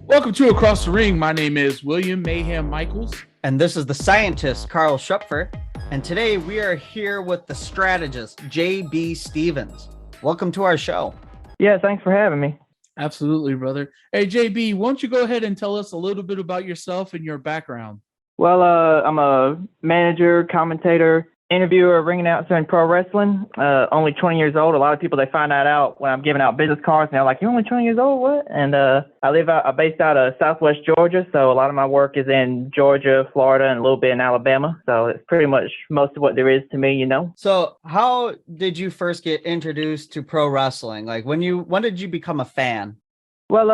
Welcome to Across the Ring. My name is William Mayhem Michaels. And this is the scientist, Carl Schupfer. And today we are here with the strategist, J.B. Stevens. Welcome to our show. Yeah, thanks for having me. Absolutely, brother. Hey, JB, why don't you go ahead and tell us a little bit about yourself and your background? Well, I'm a manager, commentator, interviewer, ring announcer in pro wrestling. Only 20 years old. A lot of people, they find that out when I'm giving out business cards, and they're like, "You're only 20 years old? What?" And I'm based out of Southwest Georgia, so a lot of my work is in Georgia, Florida, and a little bit in Alabama. So it's pretty much most of what there is to me, you know. So how did you first get introduced to pro wrestling? Like when did you become a fan? Well,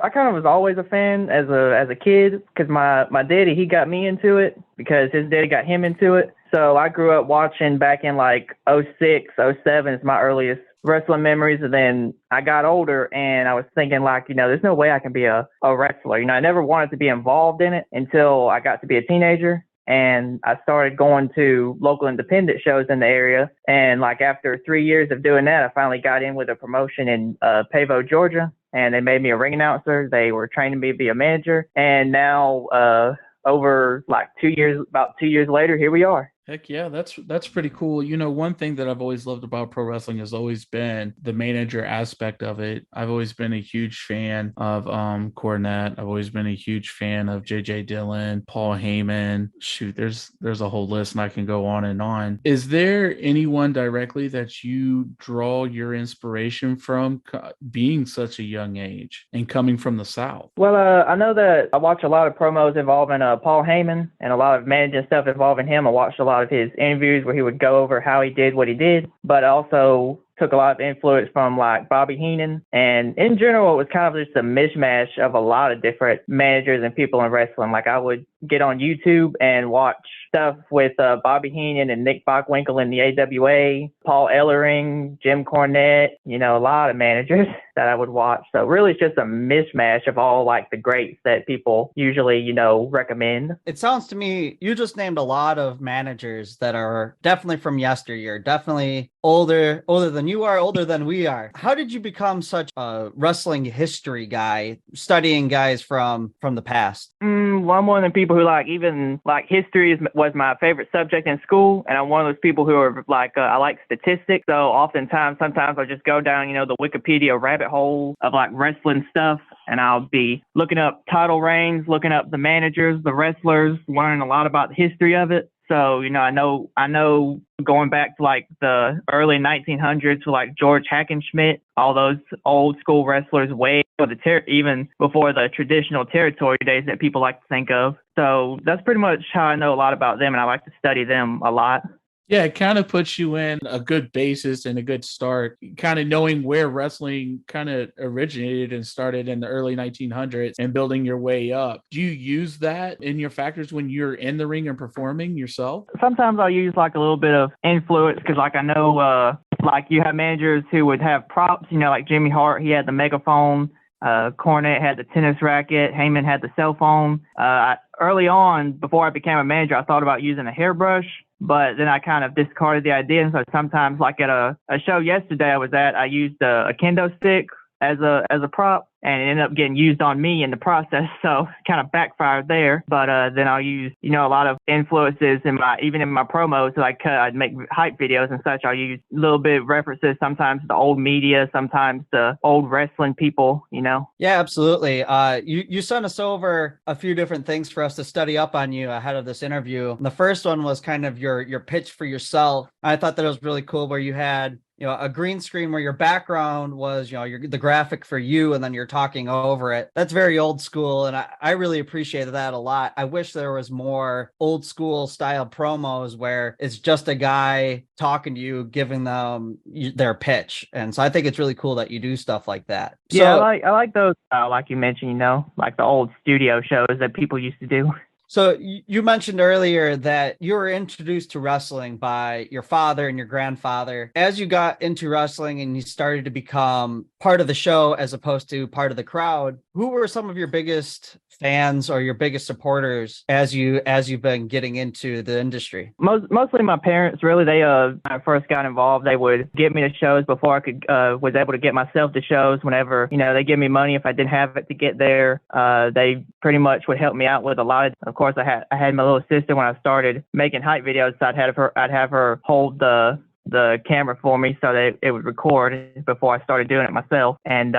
I kind of was always a fan as a kid because my daddy, he got me into it because his daddy got him into it. So I grew up watching back in like '06, '07 is my earliest wrestling memories. And then I got older and I was thinking like, there's no way I can be a wrestler. I never wanted to be involved in it until I got to be a teenager. And I started going to local independent shows in the area. And like after 3 years of doing that, I finally got in with a promotion in Pavo, Georgia. And they made me a ring announcer. They were training me to be a manager. And now over like 2 years, about 2 years later, here we are. Heck yeah, that's pretty cool. One thing that I've always loved about pro wrestling has always been the manager aspect of it. I've always been a huge fan of Cornette. I've always been a huge fan of JJ Dillon, Paul Heyman. Shoot, there's a whole list and I can go on and on. Is there anyone directly that you draw your inspiration from being such a young age and coming from the South? Well, I know that I watch a lot of promos involving Paul Heyman and a lot of managing stuff involving him. I watched a lot of his interviews where he would go over how he did what he did, but also took a lot of influence from like Bobby Heenan. And in general, it was kind of just a mishmash of a lot of different managers and people in wrestling. Like I would get on YouTube and watch stuff with Bobby Heenan and Nick Bockwinkel in the AWA, Paul Ellering, Jim Cornette, a lot of managers that I would watch. So really it's just a mishmash of all like the greats that people usually, recommend. It sounds to me, you just named a lot of managers that are definitely from yesteryear, definitely older than you are, older than we are. How did you become such a wrestling history guy, studying guys from the past? Well, I'm one of the people who even history was my favorite subject in school. And I'm one of those people who are I like statistics. So sometimes I'll just go down, the Wikipedia rabbit hole of wrestling stuff. And I'll be looking up title reigns, looking up the managers, the wrestlers, learning a lot about the history of it. So, I know going back to the early 1900s to George Hackenschmidt, all those old school wrestlers way even before the traditional territory days that people like to think of. So that's pretty much how I know a lot about them, and I like to study them a lot. Yeah, it kind of puts you in a good basis and a good start, kind of knowing where wrestling kind of originated and started in the early 1900s and building your way up. Do you use that in your factors when you're in the ring and performing yourself? Sometimes I'll use a little bit of influence because I know you have managers who would have props, like Jimmy Hart, he had the megaphone. Cornette had the tennis racket. Heyman had the cell phone. Early on, before I became a manager, I thought about using a hairbrush, but then I kind of discarded the idea. And so sometimes, like at a show yesterday I was at, I used a kendo stick as a prop, and it ended up getting used on me in the process. So kind of backfired there. But then I'll use, a lot of influences even in my promos. I'd make hype videos and such. I'll use a little bit of references, sometimes the old media, sometimes the old wrestling people, Yeah, absolutely. You sent us over a few different things for us to study up on you ahead of this interview. And the first one was kind of your pitch for yourself. I thought that it was really cool where you had a green screen where your background was, the graphic for you, and then you're talking over it. That's very old school, and I really appreciated that a lot. I wish there was more old school style promos where it's just a guy talking to you, giving them their pitch. And so I think it's really cool that you do stuff like that. Yeah, I like those, like you mentioned, like the old studio shows that people used to do. So you mentioned earlier that you were introduced to wrestling by your father and your grandfather. As you got into wrestling and you started to become part of the show as opposed to part of the crowd, Who were some of your biggest fans or your biggest supporters as you've been getting into the industry? Mostly my parents, really. They when I first got involved, they would get me to shows before I could was able to get myself to shows. Whenever they give me money if I didn't have it to get there, they pretty much would help me out with a lot. Of course, I had my little sister when I started making hype videos, so I'd have her hold the camera for me so that it would record before I started doing it myself. And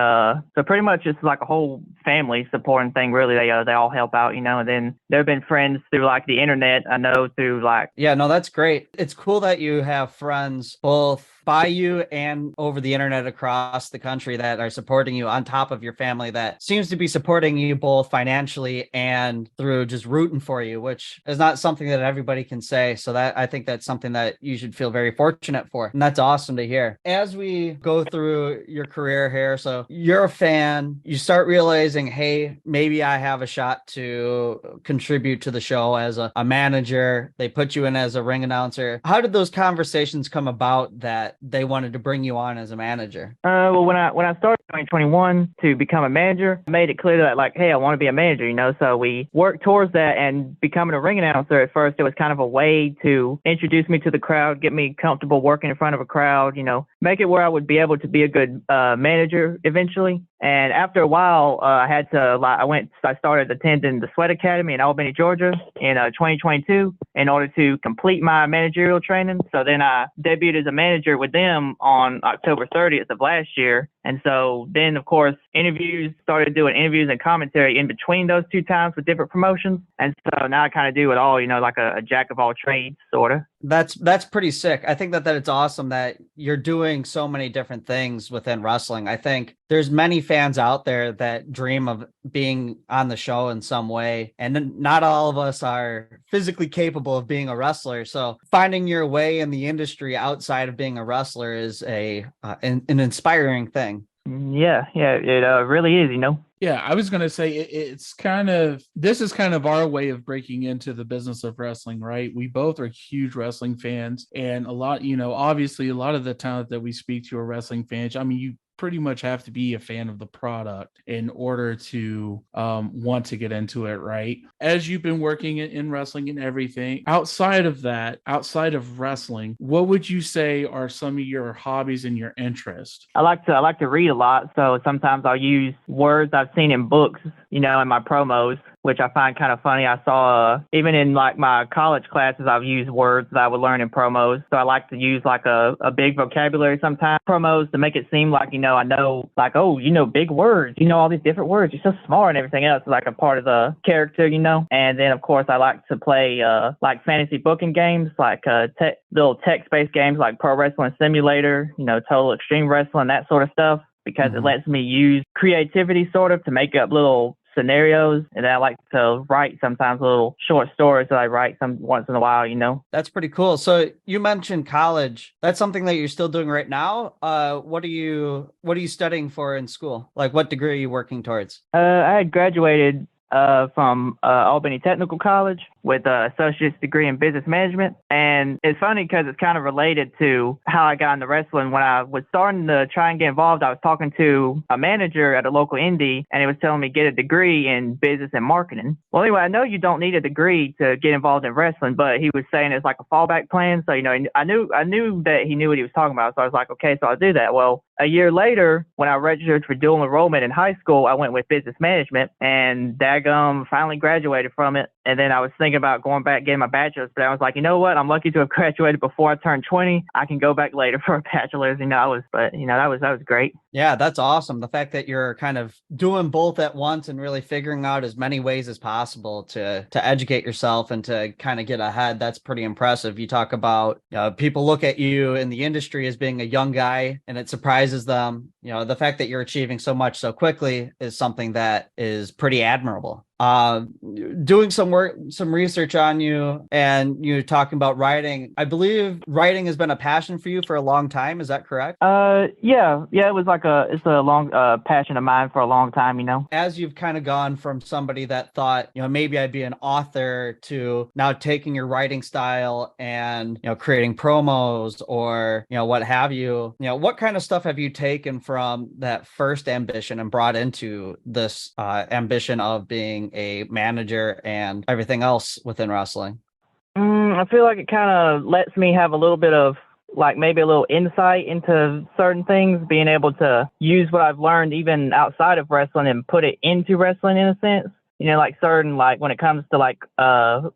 so pretty much it's like a whole family supporting thing, really. They all help out, and then there have been friends through like the internet, I know, through like. Yeah, no, that's great. It's cool that you have friends both by you and over the internet across the country that are supporting you on top of your family that seems to be supporting you both financially and through just rooting for you, which is not something that everybody can say. So that I think that's something that you should feel very fortunate for. And that's awesome to hear. As we go through your career here, so you're a fan, you start realizing, hey, maybe I have a shot to contribute to the show as a manager. They put you in as a ring announcer. How did those conversations come about that they wanted to bring you on as a manager? Well, when I started in 2021 to become a manager, I made it clear that like, hey, I want to be a manager, so we worked towards that. And becoming a ring announcer at first, it was kind of a way to introduce me to the crowd, get me comfortable working in front of a crowd, make it where I would be able to be a good manager eventually. And after a while, I started attending the Sweat Academy in Albany, Georgia in 2022 in order to complete my managerial training. So then I debuted as a manager with them on October 30th of last year. And so then, of course, started doing interviews and commentary in between those two times with different promotions. And so now I kind of do it all, like a jack of all trades, sort of. That's pretty sick. I think that it's awesome that you're doing so many different things within wrestling. I think there's many fans out there that dream of being on the show in some way, and not all of us are physically capable of being a wrestler. So finding your way in the industry outside of being a wrestler is an inspiring thing. Yeah, it really is, Yeah, I was going to say this is kind of our way of breaking into the business of wrestling, right? We both are huge wrestling fans, and a lot, obviously a lot of the talent that we speak to are wrestling fans. I mean, you pretty much have to be a fan of the product in order to want to get into it, right? As you've been working in wrestling and everything, outside of wrestling, what would you say are some of your hobbies and your interests? I like to read a lot, so sometimes I'll use words I've seen in books, in my promos, which I find kind of funny. I saw even in like my college classes, I've used words that I would learn in promos. So I like to use like a big vocabulary sometimes promos to make it seem like, I know like, oh, big words, all these different words. You're so smart and everything else, like a part of the character, And then of course I like to play like fantasy booking games, like little text-based games like Pro Wrestling Simulator, Total Extreme Wrestling, that sort of stuff, because it lets me use creativity sort of to make up little scenarios. And I like to write sometimes little short stories that I write once in a while, That's pretty cool. So you mentioned college. That's something that you're still doing right now. What are you studying for in school? Like, what degree are you working towards? I had graduated from Albany Technical College with an associate's degree in business management. And it's funny because it's kind of related to how I got into wrestling. When I was starting to try and get involved, I was talking to a manager at a local indie, and he was telling me get a degree in business and marketing. Well, anyway, I know you don't need a degree to get involved in wrestling, but he was saying it's like a fallback plan. So, I knew that he knew what he was talking about. So I was like, okay, so I'll do that. Well, a year later, when I registered for dual enrollment in high school, I went with business management, and daggum, finally graduated from it. And then I was thinking about going back getting my bachelor's, but I was like, you know what? I'm lucky to have graduated before I turned 20. I can go back later for a bachelor's. That was great. Yeah, that's awesome. The fact that you're kind of doing both at once and really figuring out as many ways as possible to educate yourself and to kind of get ahead. That's pretty impressive. You talk about people look at you in the industry as being a young guy, and it surprises them. The fact that you're achieving so much so quickly is something that is pretty admirable. doing some research on you, and you talking about writing. I believe writing has been a passion for you for a long time. Is that correct? Yeah, it was like it's a long passion of mine for a long time, you know. As you've kind of gone from somebody that thought, maybe I'd be an author, to now taking your writing style and, creating promos or, what have you, what kind of stuff have you taken from that first ambition and brought into this ambition of being a manager and everything else within wrestling? I feel like it kind of lets me have a little bit of like maybe a little insight into certain things, being able to use what I've learned even outside of wrestling and put it into wrestling in a sense. Like certain, like when it comes to like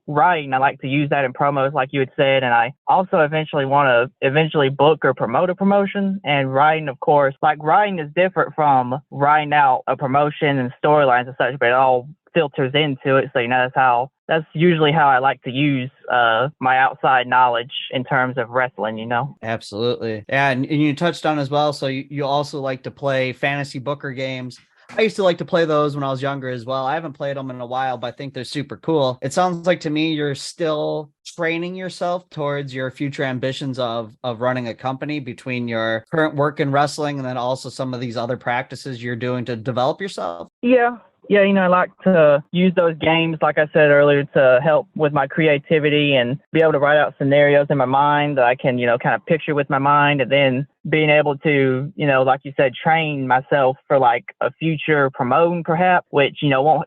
writing, I like to use that in promos like you had said. And I also want to book or promote a promotion. And writing, of course, like writing is different from writing out a promotion and storylines and such, but it all filters into it. So, that's usually how I like to use my outside knowledge in terms of wrestling, Absolutely. Yeah, and you touched on as well. So you also like to play fantasy booker games. I used to like to play those when I was younger as well. I haven't played them in a while, but I think they're super cool. It sounds like to me you're still training yourself towards your future ambitions of running a company, between your current work in wrestling and then also some of these other practices you're doing to develop yourself. Yeah. Yeah, I like to use those games, like I said earlier, to help with my creativity and be able to write out scenarios in my mind that I can, kind of picture with my mind, and then being able to, like you said, train myself for like a future promoting perhaps, which,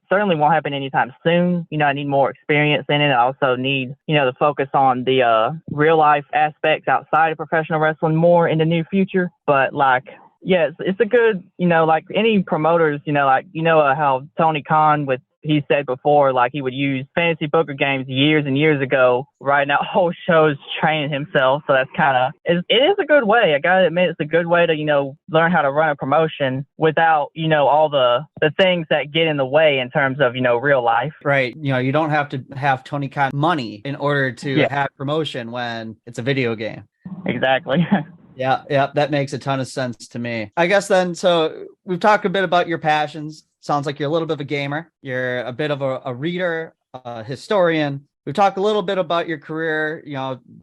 certainly won't happen anytime soon. I need more experience in it. I also need, to focus on the real life aspects outside of professional wrestling more in the near future. But like, yeah, it's a good, like any promoters, how Tony Khan he said before, like he would use fantasy poker games years and years ago, writing out whole shows, training himself. So that's it is a good way. I gotta admit, it's a good way to, learn how to run a promotion without, all the things that get in the way in terms of, real life. Right. You don't have to have Tony Khan money in order to have promotion when it's a video game. Exactly. Yeah, that makes a ton of sense to me. I guess then, so we've talked a bit about your passions. Sounds like you're a little bit of a gamer. You're a bit of a reader, a historian. We've talked a little bit about your career,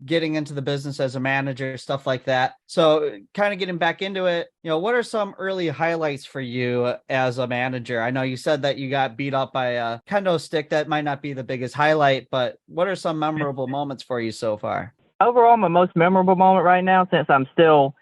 getting into the business as a manager, stuff like that. So kind of getting back into it, what are some early highlights for you as a manager? I know you said that you got beat up by a kendo stick. That might not be the biggest highlight, but what are some memorable moments for you so far? Overall, my most memorable moment right now, since I'm still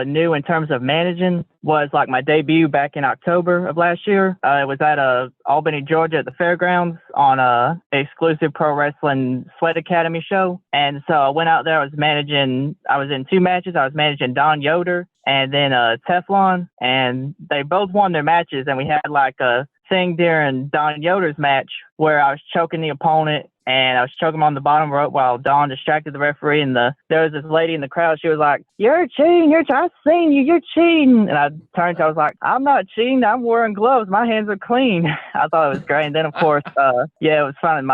new in terms of managing, was like my debut back in October of last year. It was at Albany, Georgia at the fairgrounds on a exclusive pro wrestling Sweat Academy show. And so I went out there. I was in two matches. I was managing Don Yoder and then Teflon, and they both won their matches. And we had like a thing during Don Yoder's match where I was choking the opponent, and I was choking him on the bottom rope while Don distracted the referee. And there was this lady in the crowd. She was like, "You're cheating. I've seen you. You're cheating." And I turned to her, I was like, "I'm not cheating. I'm wearing gloves. My hands are clean." I thought it was great. And then, of course, it was fun.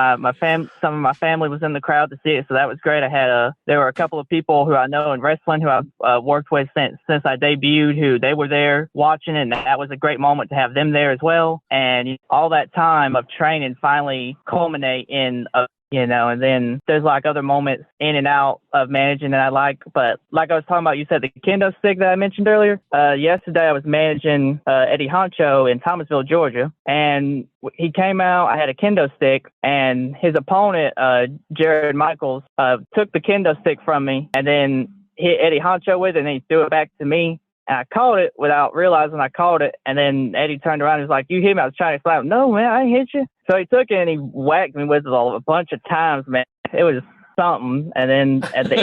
Some of my family was in the crowd to see it, so that was great. There were a couple of people who I know in wrestling who I've worked with since I debuted, who they were there watching, and that was a great moment to have them there as well. And all that time of training finally culminate in and then there's like other moments in and out of managing that I like. But like I was talking about, you said the kendo stick that I mentioned earlier. Yesterday I was managing Eddie Honcho in Thomasville, Georgia, and he came out. I had a kendo stick, and his opponent, Jared Michaels, took the kendo stick from me and then hit Eddie Honcho with it, and then he threw it back to me. And I caught it without realizing I caught it. And then Eddie turned around and was like, "You hit me." I was trying to slap him. "No, man, I didn't hit you." So he took it and he whacked me with it a bunch of times, man. It was something. And then at the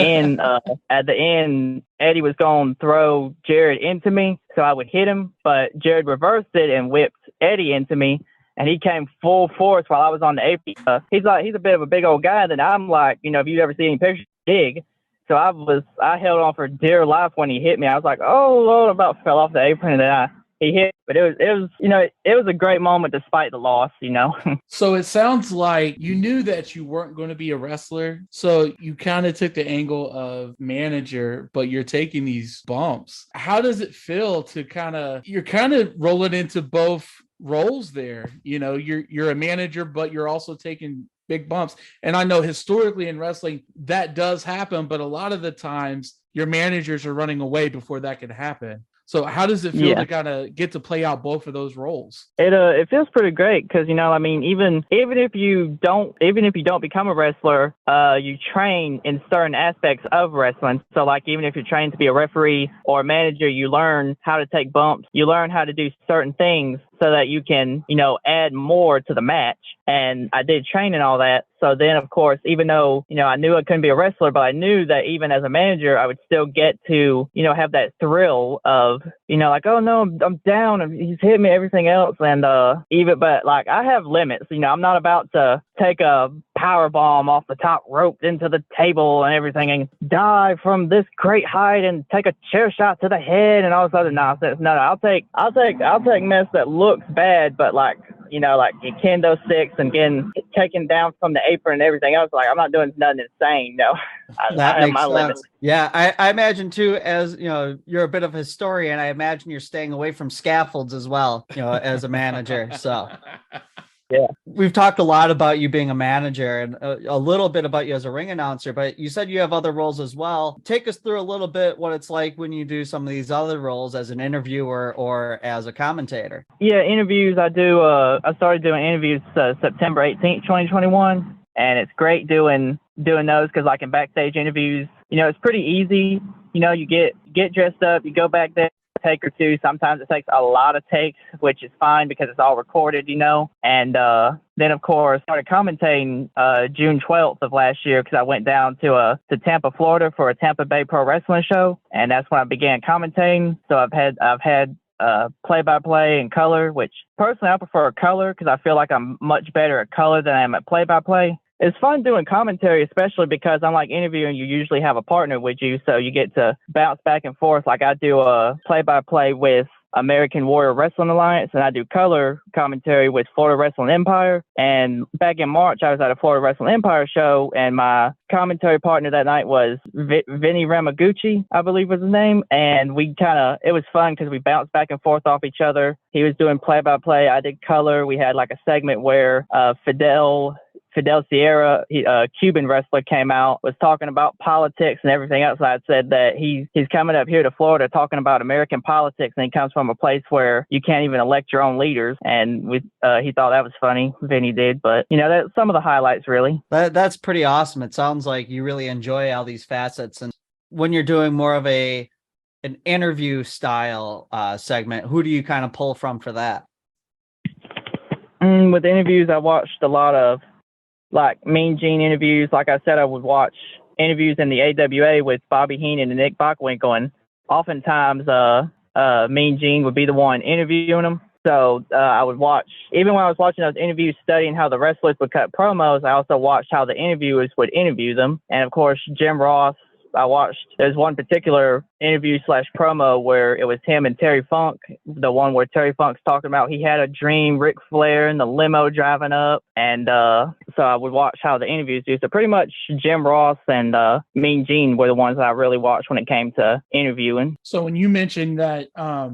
end, Eddie was going to throw Jared into me so I would hit him. But Jared reversed it and whipped Eddie into me. And he came full force while I was on the apron. He's a bit of a big old guy. And then I'm like, if you've ever seen any pictures, big. So I held on for dear life when he hit me. I was like, "Oh Lord," about fell off the apron, and then he hit. But it was a great moment despite the loss, So it sounds like you knew that you weren't going to be a wrestler. So you kind of took the angle of manager, but you're taking these bumps. How does it feel to you're kind of rolling into both roles there. You know, you're a manager, but you're also taking big bumps. And I know historically in wrestling that does happen, but a lot of the times your managers are running away before that can happen. So how does it feel to kind of get to play out both of those roles? It feels pretty great because, you know, I mean, even if you don't become a wrestler, you train in certain aspects of wrestling. So like even if you're trained to be a referee or a manager, you learn how to take bumps. You learn how to do certain things so that you can, you know, add more to the match. And I did train and all that. So then, of course, even though, you know, I knew I couldn't be a wrestler, but I knew that even as a manager, I would still get to, you know, have that thrill of, you know, like, oh no, I'm down and he's hit me, everything else. And but like I have limits, you know, I'm not about to take a power bomb off the top rope into the table and everything and dive from this great height and take a chair shot to the head and all this other nonsense. No, I'll take mess that looks bad, but like, you know, like kendo sticks and getting taken down from the apron and everything else. Like I'm not doing nothing insane. No, That I have makes my sense. limits. Yeah, I imagine too, as you know, you're a bit of a historian. I imagine you're staying away from scaffolds as well, you know, as a manager. So Yeah. we've talked a lot about you being a manager and a little bit about you as a ring announcer, but you said you have other roles as well. Take us through a little bit what it's like when you do some of these other roles as an interviewer or as a commentator. Yeah, interviews. I do. I started doing interviews September 18th, 2021, and it's great doing those because like in backstage interviews, you know, it's pretty easy. You know, you get dressed up, you go back there, take or two. Sometimes it takes a lot of takes, which is fine because it's all recorded, you know. And then, of course, started commentating June 12th of last year because I went down to Tampa, Florida for a Tampa Bay Pro Wrestling show, and that's when I began commentating. So I've had play-by-play and color, which personally I prefer color because I feel like I'm much better at color than I am at play-by-play. It's fun doing commentary, especially because unlike interviewing, you usually have a partner with you, so you get to bounce back and forth. Like I do a play-by-play with American Warrior Wrestling Alliance, and I do color commentary with Florida Wrestling Empire. And back in March, I was at a Florida Wrestling Empire show, and my commentary partner that night was Vinny Ramaguchi, I believe was his name. And it was fun because we bounced back and forth off each other. He was doing play-by-play. I did color. We had like a segment where Fidel Sierra, a Cuban wrestler, came out, was talking about politics and everything else. I had said that he's coming up here to Florida talking about American politics, and he comes from a place where you can't even elect your own leaders. And he thought that was funny. Vinny did, but you know, that's some of the highlights really. That's pretty awesome. It sounds like you really enjoy all these facets. And when you're doing more of an interview style segment, who do you kind of pull from for that? With interviews, I watched a lot of like Mean Gene interviews. Like I said, I would watch interviews in the AWA with Bobby Heenan and Nick Bockwinkel, and oftentimes Mean Gene would be the one interviewing them. So I would watch, even when I was watching those interviews, studying how the wrestlers would cut promos, I also watched how the interviewers would interview them. And of course, Jim Ross, there's one particular interview / promo where it was him and Terry Funk, the one where Terry Funk's talking about he had a dream, Ric Flair in the limo driving up. And so I would watch how the interviews do. So pretty much Jim Ross and Mean Gene were the ones that I really watched when it came to interviewing. So when you mentioned that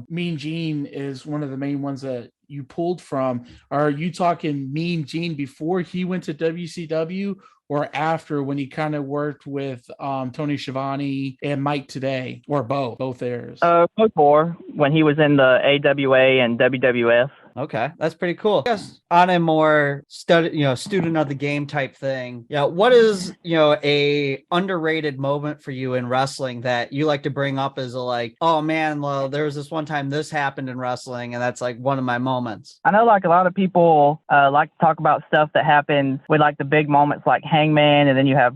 Mean Gene is one of the main ones that you pulled from, are you talking Mean Gene before he went to WCW or after, when he kind of worked with Tony Schiavone and Mike Today, or both eras? Before, when he was in the AWA and WWF. Okay, that's pretty cool. Yes, on a more student of the game type thing. Yeah, what is a underrated moment for you in wrestling that you like to bring up as oh man, well, there was this one time this happened in wrestling, and that's like one of my moments. I know like a lot of people like to talk about stuff that happens with like the big moments like Hangman, and then you have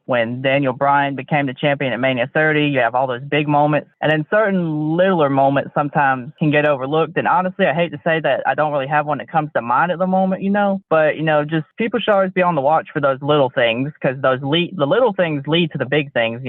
when Daniel Bryan became the champion at Mania 30. You have all those big moments, and then certain littler moments sometimes can get overlooked. And honestly, I hate to say that I don't really have one that comes to mind at the moment, but just people should always be on the watch for those little things, because the little things lead to the big things,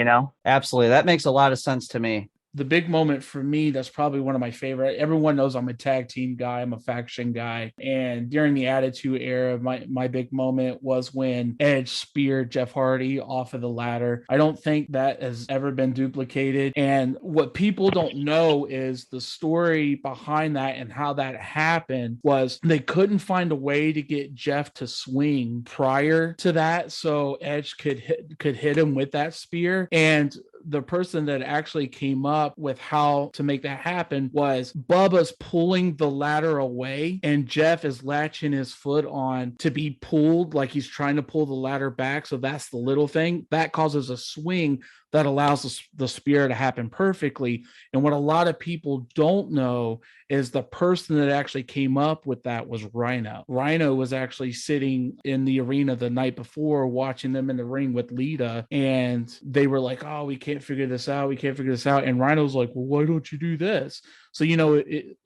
Absolutely. That makes a lot of sense to me. the big moment for me, that's probably one of my favorite. Everyone knows I'm a tag team guy. I'm a faction guy. And during the Attitude Era, my big moment was when Edge speared Jeff Hardy off of the ladder. I don't think that has ever been duplicated. And what people don't know is the story behind that and how that happened was they couldn't find a way to get Jeff to swing prior to that, so Edge could hit him with that spear. And the person that actually came up with how to make that happen was Bubba's pulling the ladder away and Jeff is latching his foot on to be pulled, like he's trying to pull the ladder back. So that's the little thing that causes a swing that allows the spear to happen perfectly. And what a lot of people don't know is the person that actually came up with that was Rhino. Rhino was actually sitting in the arena the night before watching them in the ring with Lita, and they were like, oh, we can't figure this out. We can't figure this out. And Rhino's like, well, why don't you do this? So,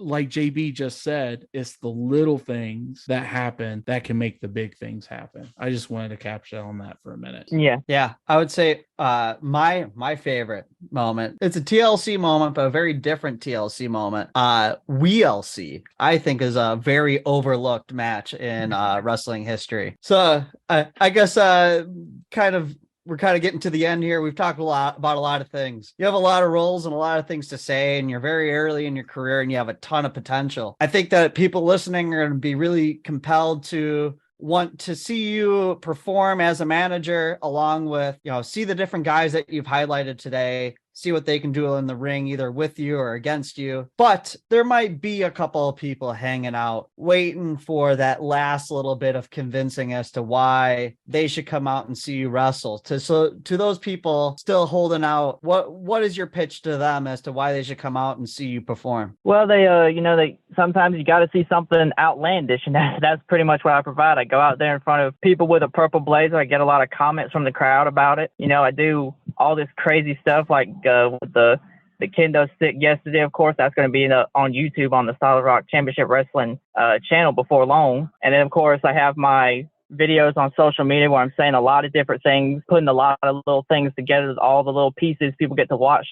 like JB just said, it's the little things that happen that can make the big things happen. I just wanted to capture on that for a minute. Yeah. I would say my favorite moment, it's a TLC moment, but a very different TLC moment. WLC, I think, is a very overlooked match in wrestling history. So I guess we're kind of getting to the end here. We've talked about a lot of things. You have a lot of roles and a lot of things to say, and you're very early in your career and you have a ton of potential. I think that people listening are going to be really compelled to want to see you perform as a manager, along with, see the different guys that you've highlighted today, see what they can do in the ring, either with you or against you. But there might be a couple of people hanging out, waiting for that last little bit of convincing as to why they should come out and see you wrestle. So to those people still holding out, what is your pitch to them as to why they should come out and see you perform? Well, they sometimes you got to see something outlandish, and that's pretty much what I provide. I go out there in front of people with a purple blazer. I get a lot of comments from the crowd about it. I do all this crazy stuff like with the kendo stick yesterday. Of course, that's going to be on YouTube on the Solid Rock Championship Wrestling channel before long. And then, of course, I have my videos on social media where I'm saying a lot of different things, putting a lot of little things together, all the little pieces. People get to watch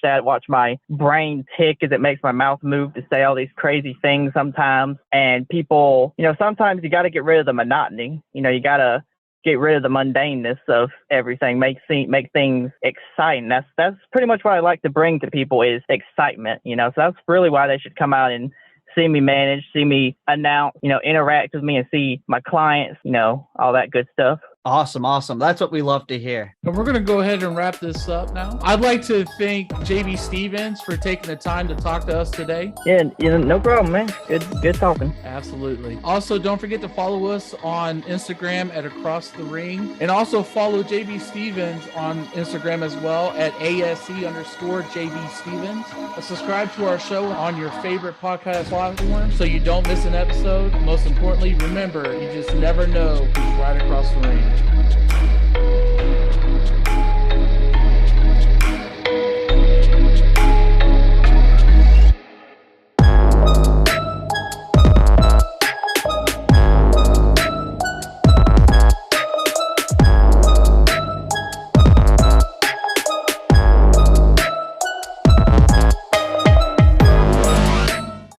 my brain tick as it makes my mouth move to say all these crazy things sometimes. And people, sometimes you got to get rid of the monotony. You got to get rid of the mundaneness of everything, make things exciting. That's pretty much what I like to bring to people is excitement, so that's really why they should come out and see me manage, see me announce, interact with me and see my clients, all that good stuff. Awesome. That's what we love to hear. And we're going to go ahead and wrap this up now. I'd like to thank JB Stevens for taking the time to talk to us today. Yeah, no problem, man. Good talking. Absolutely. Also, don't forget to follow us on Instagram at Across the Ring. And also follow JB Stevens on Instagram as well at ASE_JB Stevens. Subscribe to our show on your favorite podcast platform so you don't miss an episode. Most importantly, remember, you just never know who's right across the ring.